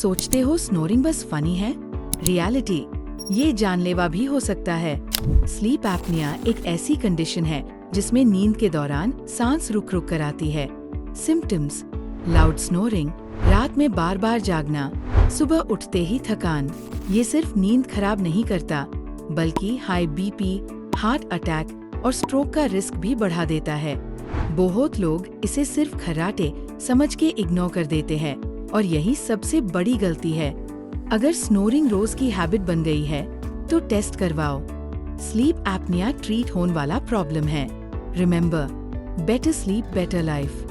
सोचते हो स्नोरिंग बस फनी है? रियलिटी ये जानलेवा भी हो सकता है। स्लीप एपनिया एक ऐसी कंडीशन है जिसमें नींद के दौरान सांस रुक रुक कर आती है। सिम्टम्स: लाउड स्नोरिंग, रात में बार बार जागना, सुबह उठते ही थकान। ये सिर्फ नींद खराब नहीं करता बल्कि हाई बीपी, हार्ट अटैक और स्ट्रोक का रिस्क भी बढ़ा देता है। बहुत लोग इसे सिर्फ खर्राटे समझ के इग्नोर कर देते हैं और यही सबसे बड़ी गलती है। अगर स्नोरिंग रोज की हैबिट बन गई है तो टेस्ट करवाओ। स्लीप एपनिया ट्रीट होने वाला प्रॉब्लम है। Remember, better sleep better life.